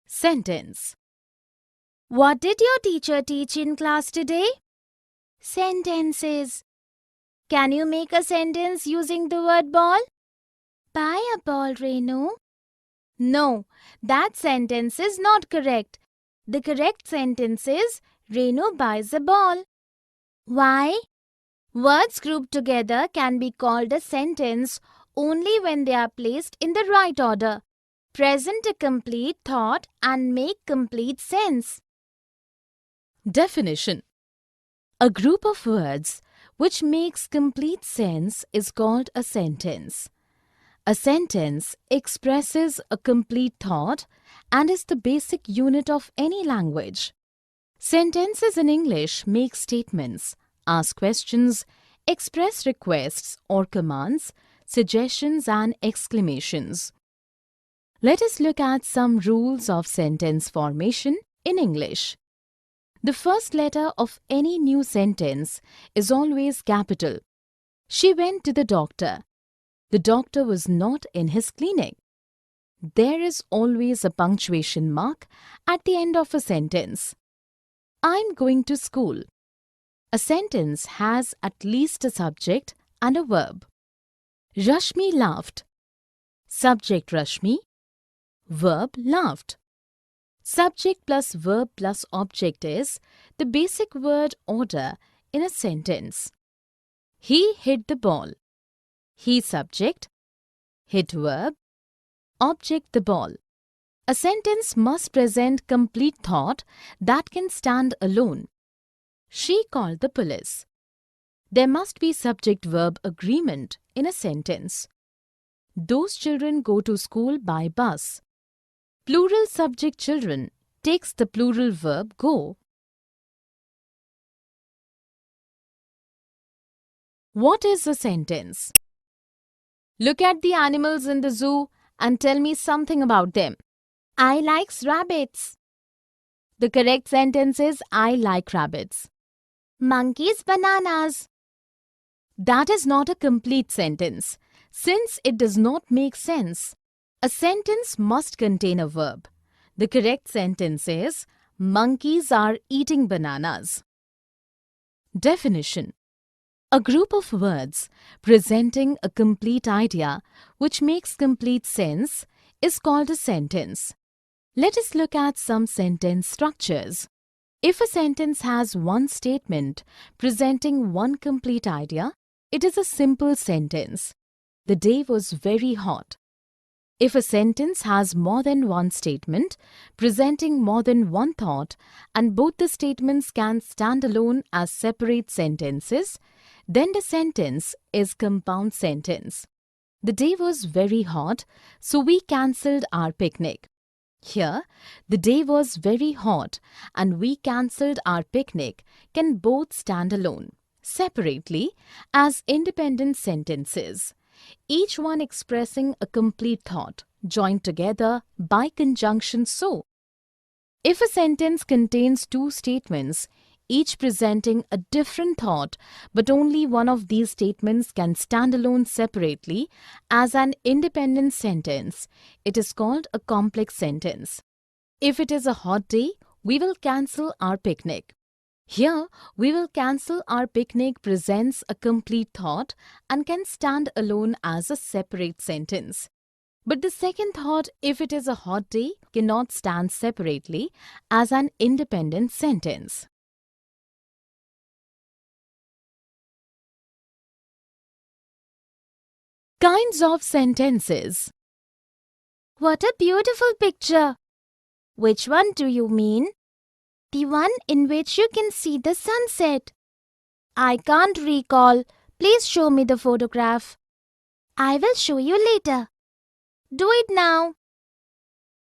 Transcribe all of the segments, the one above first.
Sentence. What did your teacher teach in class today? Sentences. Can you make a sentence using the word ball? Buy a ball, Renu. No, that sentence is not correct. The correct sentence is Renu buys a ball. Why? Words grouped together can be called a sentence only when they are placed in the right order, present a complete thought and make complete sense. Definition. A group of words which makes complete sense is called a sentence. A sentence expresses a complete thought and is the basic unit of any language. Sentences in English make statements, ask questions, express requests or commands, suggestions and exclamations. Let us look at some rules of sentence formation in English. The first letter of any new sentence is always capital. She went to the doctor. The doctor was not in his clinic. There is always a punctuation mark at the end of a sentence. I'm going to school. A sentence has at least a subject and a verb. Rashmi laughed. Subject Rashmi. Verb laughed. Subject plus verb plus object is the basic word order in a sentence. He hit the ball. He subject, hit verb, object the ball. A sentence must present complete thought that can stand alone. She called the police. There must be subject-verb agreement in a sentence. Those children go to school by bus. Plural subject children takes the plural verb go. What is a sentence? Look at the animals in the zoo and tell me something about them. I likes rabbits. The correct sentence is I like rabbits. Monkeys bananas. That is not a complete sentence, since it does not make sense. A sentence must contain a verb. The correct sentence is monkeys are eating bananas. Definition. A group of words presenting a complete idea which makes complete sense is called a sentence. Let us look at some sentence structures. If a sentence has one statement presenting one complete idea, it is a simple sentence. The day was very hot. If a sentence has more than one statement presenting more than one thought and both the statements can stand alone as separate sentences, then the sentence is compound sentence. The day was very hot, so we cancelled our picnic. Here, the day was very hot and we cancelled our picnic can both stand alone, separately, as independent sentences, each one expressing a complete thought, joined together by conjunction so. If a sentence contains two statements, each presenting a different thought, but only one of these statements can stand alone separately as an independent sentence, it is called a complex sentence. If it is a hot day, we will cancel our picnic. Here, we will cancel our picnic presents a complete thought and can stand alone as a separate sentence. But the second thought, if it is a hot day, cannot stand separately as an independent sentence. Kinds of sentences. What a beautiful picture! Which one do you mean? The one in which you can see the sunset. I can't recall. Please show me the photograph. I will show you later. Do it now.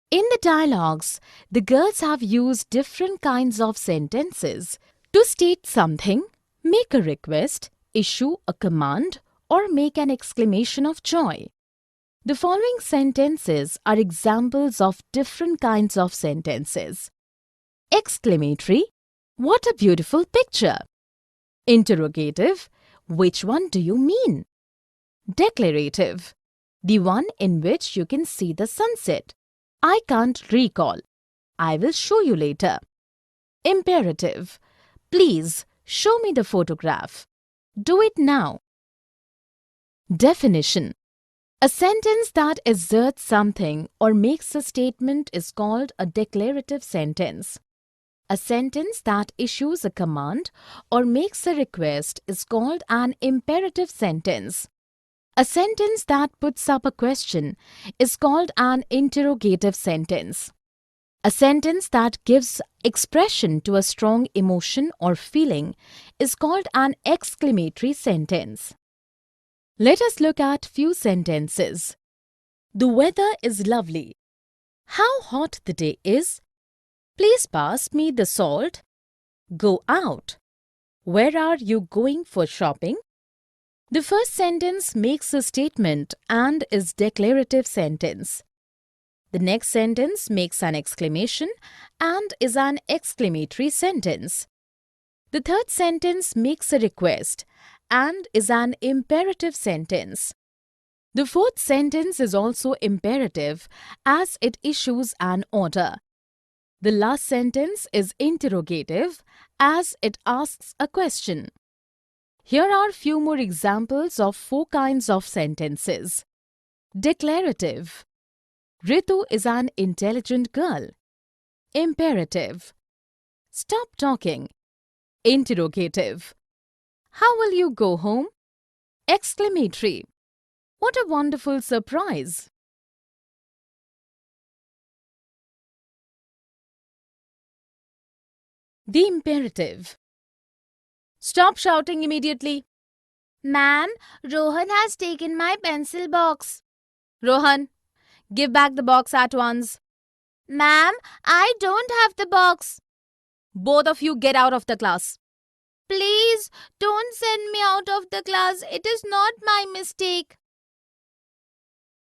In the dialogues, the girls have used different kinds of sentences to state something, make a request, issue a command, or make an exclamation of joy. The following sentences are examples of different kinds of sentences. Exclamatory, what a beautiful picture. Interrogative, which one do you mean? Declarative, the one in which you can see the sunset. I can't recall. I will show you later. Imperative. Please show me the photograph. Do it now. Definition. A sentence that asserts something or makes a statement is called a declarative sentence. A sentence that issues a command or makes a request is called an imperative sentence. A sentence that puts up a question is called an interrogative sentence. A sentence that gives expression to a strong emotion or feeling is called an exclamatory sentence. Let us look at few sentences. The weather is lovely. How hot the day is. Please pass me the salt. Go out. Where are you going for shopping? The first sentence makes a statement and is declarative sentence. The next sentence makes an exclamation and is an exclamatory sentence. The third sentence makes a request and is an imperative sentence. The fourth sentence is also imperative as it issues an order. The last sentence is interrogative as it asks a question. Here are few more examples of 4 kinds of sentences. Declarative. Ritu is an intelligent girl. Imperative. Stop talking. Interrogative. How will you go home? Exclamatory. What a wonderful surprise! The imperative. Stop shouting immediately. Ma'am, Rohan has taken my pencil box. Rohan, give back the box at once. Ma'am, I don't have the box. Both of you get out of the class. Please don't send me out of the class. It is not my mistake.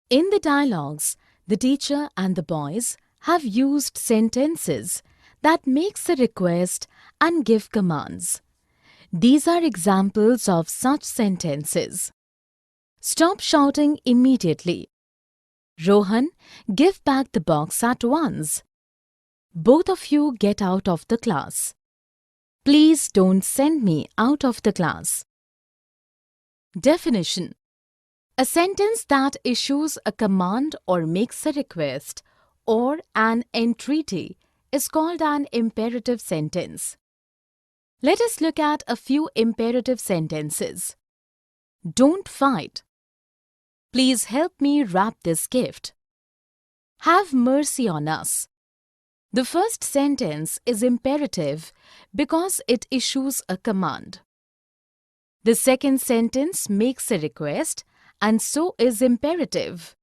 In the dialogues, the teacher and the boys have used sentences that makes a request and give commands. These are examples of such sentences. Stop shouting immediately. Rohan, give back the box at once. Both of you get out of the class. Please don't send me out of the class. Definition. A sentence that issues a command or makes a request or an entreaty is called an imperative sentence. Let us look at a few imperative sentences. Don't fight. Please help me wrap this gift. Have mercy on us. The first sentence is imperative because it issues a command. The second sentence makes a request and so is imperative.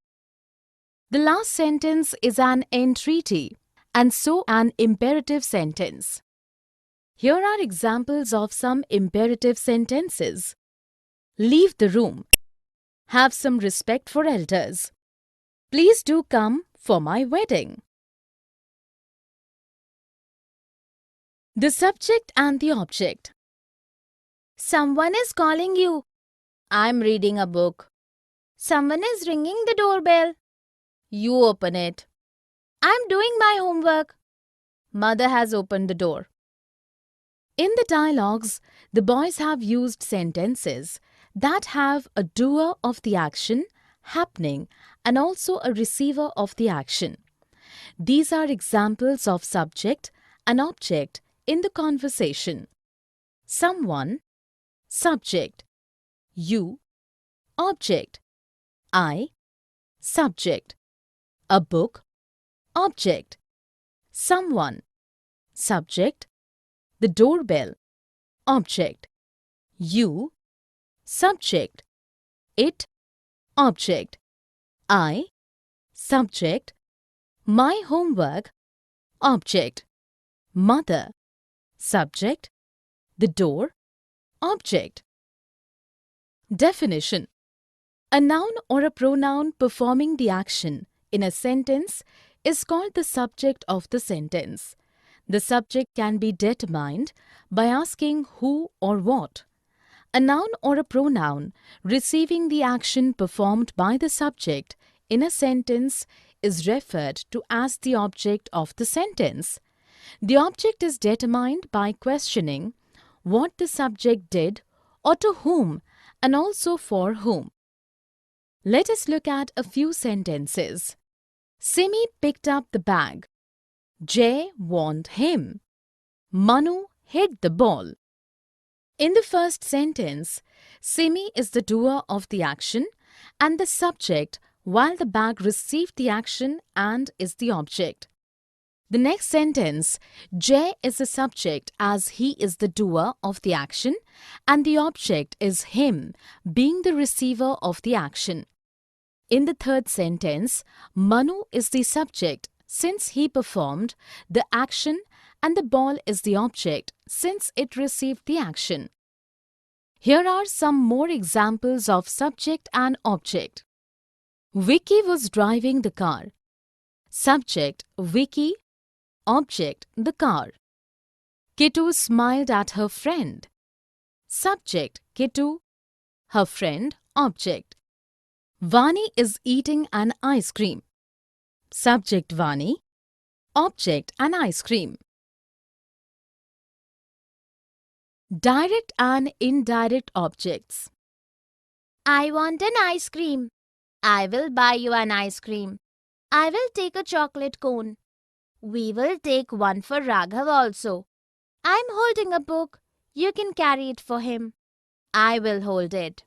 The last sentence is an entreaty and so an imperative sentence. Here are examples of some imperative sentences. Leave the room. Have some respect for elders. Please do come for my wedding. The subject and the object. Someone is calling you. I'm reading a book. Someone is ringing the doorbell. You open it. I'm doing my homework. Mother has opened the door. In the dialogues, the boys have used sentences that have a doer of the action happening and also a receiver of the action. These are examples of subject and object in the conversation. Someone, subject. You, object. I, subject. A book, object. Someone, subject. The doorbell, object. You, subject. It, object. I, subject. My homework, object. Mother, subject. The door, object. Definition. A noun or a pronoun performing the action in a sentence is called the subject of the sentence. The subject can be determined by asking who or what. A noun or a pronoun receiving the action performed by the subject in a sentence is referred to as the object of the sentence. The object is determined by questioning what the subject did or to whom and also for whom. Let us look at a few sentences. Simi picked up the bag. Jay warned him. Manu hit the ball. In the first sentence, Simi is the doer of the action and the subject, while the bag received the action and is the object. The next sentence, Jay is the subject as he is the doer of the action and the object is him, being the receiver of the action. In the third sentence, Manu is the subject since he performed the action and the ball is the object since it received the action. Here are some more examples of subject and object. Vicky was driving the car. Subject, Vicky. Object, the car. Kittu smiled at her friend. Subject, Kittu. Her friend, object. Vani is eating an ice cream. Subject, Vani. Object, an ice cream. Direct and indirect objects. I want an ice cream. I will buy you an ice cream. I will take a chocolate cone. We will take one for Raghav also. I'm holding a book. You can carry it for him. I will hold it.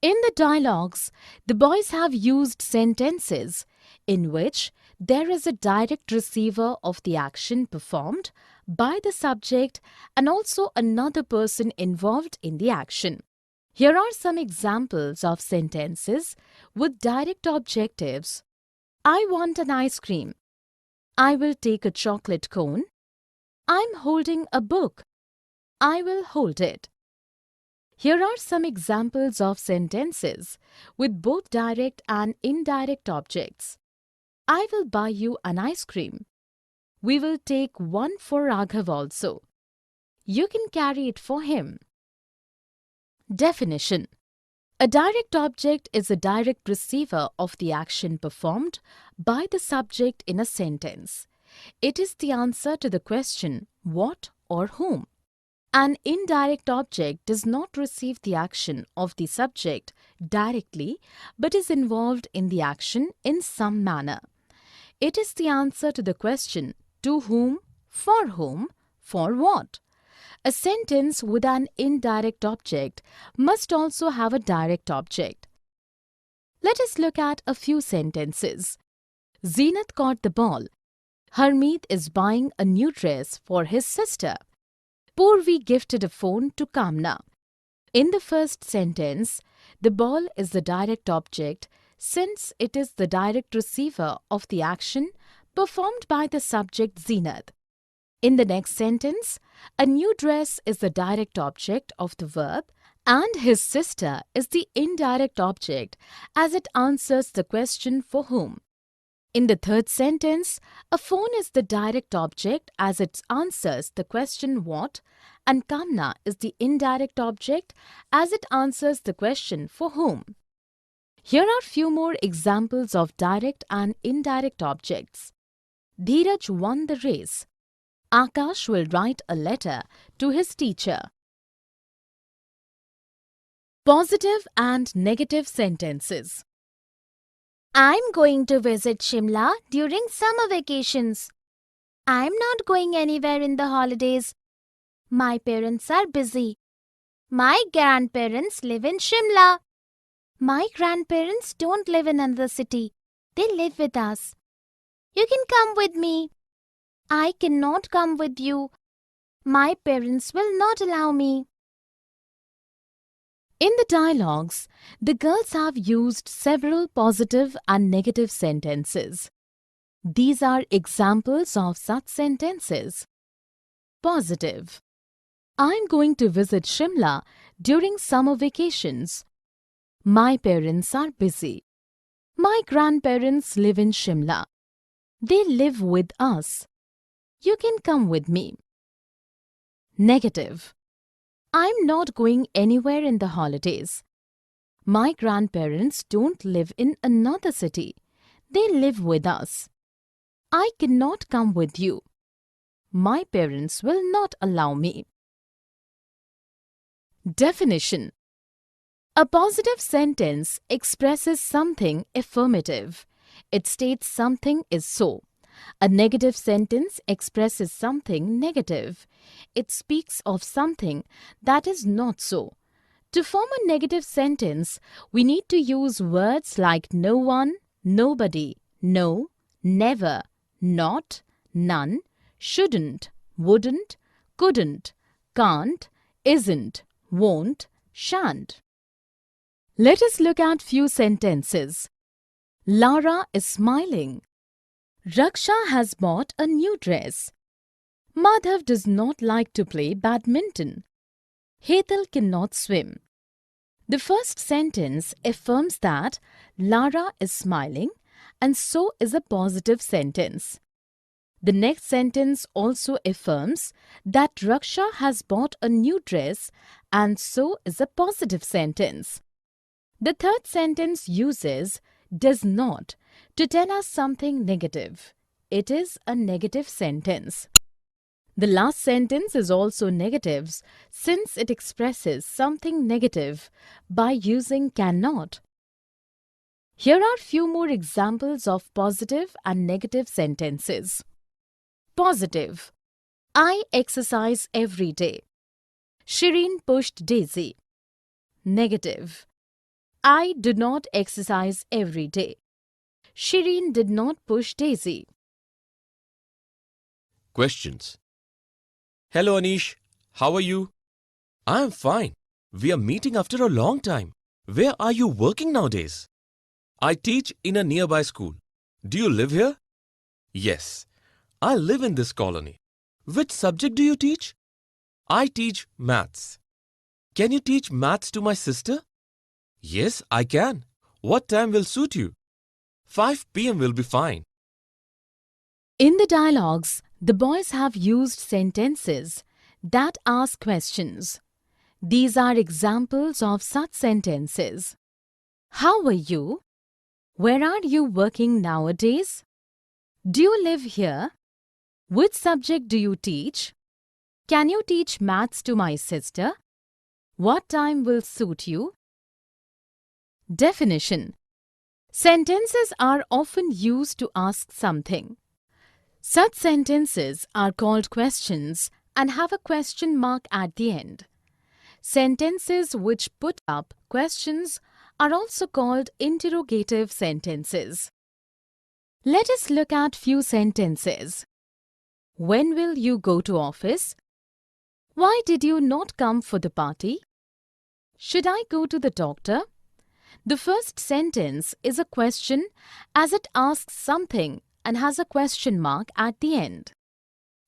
In the dialogues, the boys have used sentences in which there is a direct receiver of the action performed by the subject and also another person involved in the action. Here are some examples of sentences with direct objectives. I want an ice cream. I will take a chocolate cone. I'm holding a book. I will hold it. Here are some examples of sentences with both direct and indirect objects. I will buy you an ice cream. We will take one for Raghav also. You can carry it for him. Definition. A direct object is a direct receiver of the action performed by the subject in a sentence. It is the answer to the question, what or whom. An indirect object does not receive the action of the subject directly but is involved in the action in some manner. It is the answer to the question, to whom, for what. A sentence with an indirect object must also have a direct object. Let us look at a few sentences. Zeenat caught the ball. Harmeet is buying a new dress for his sister. Purvi gifted a phone to Kamna. In the first sentence, the ball is the direct object since it is the direct receiver of the action performed by the subject Zeenat. In the next sentence, a new dress is the direct object of the verb and his sister is the indirect object as it answers the question for whom. In the third sentence, a phone is the direct object as it answers the question what, and Kamna is the indirect object as it answers the question for whom. Here are few more examples of direct and indirect objects. Dheeraj won the race. Akash will write a letter to his teacher. Positive and negative sentences. I'm going to visit Shimla during summer vacations. I'm not going anywhere in the holidays. My parents are busy. My grandparents live in Shimla. My grandparents don't live in another city. They live with us. You can come with me. I cannot come with you. My parents will not allow me. In the dialogues, the girls have used several positive and negative sentences. These are examples of such sentences. Positive. I'm going to visit Shimla during summer vacations. My parents are busy. My grandparents live in Shimla. They live with us. You can come with me. Negative. I'm not going anywhere in the holidays. My grandparents don't live in another city. They live with us. I cannot come with you. My parents will not allow me. Definition: a positive sentence expresses something affirmative. It states something is so. A negative sentence expresses something negative. It speaks of something that is not so. To form a negative sentence, we need to use words like no one, nobody, no, never, not, none, shouldn't, wouldn't, couldn't, can't, isn't, won't, shan't. Let us look at few sentences. Lara is smiling. Raksha has bought a new dress. Madhav does not like to play badminton. Hetal cannot swim. The first sentence affirms that Lara is smiling, and so is a positive sentence. The next sentence also affirms that Raksha has bought a new dress, and so is a positive sentence. The third sentence uses does not to tell us something negative. It is a negative sentence. The last sentence is also negative since it expresses something negative by using cannot. Here are few more examples of positive and negative sentences. Positive: I exercise every day. Shireen pushed Daisy. Negative: I do not exercise every day. Shireen did not push Daisy. Questions. Hello Anish, how are you? I am fine. We are meeting after a long time. Where are you working nowadays? I teach in a nearby school. Do you live here? Yes, I live in this colony. Which subject do you teach? I teach maths. Can you teach maths to my sister? Yes, I can. What time will suit you? 5 p.m. will be fine. In the dialogues, the boys have used sentences that ask questions. These are examples of such sentences. How are you? Where are you working nowadays? Do you live here? Which subject do you teach? Can you teach maths to my sister? What time will suit you? Definition: sentences are often used to ask something. Such sentences are called questions and have a question mark at the end. Sentences which put up questions are also called interrogative sentences. Let us look at few sentences. When will you go to office? Why did you not come for the party? Should I go to the doctor? The first sentence is a question as it asks something and has a question mark at the end.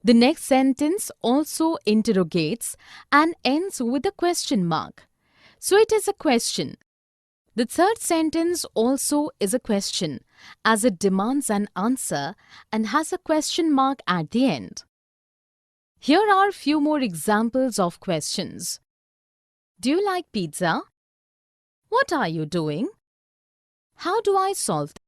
The next sentence also interrogates and ends with a question mark. So it is a question. The third sentence also is a question as it demands an answer and has a question mark at the end. Here are few more examples of questions. Do you like pizza? What are you doing? How do I solve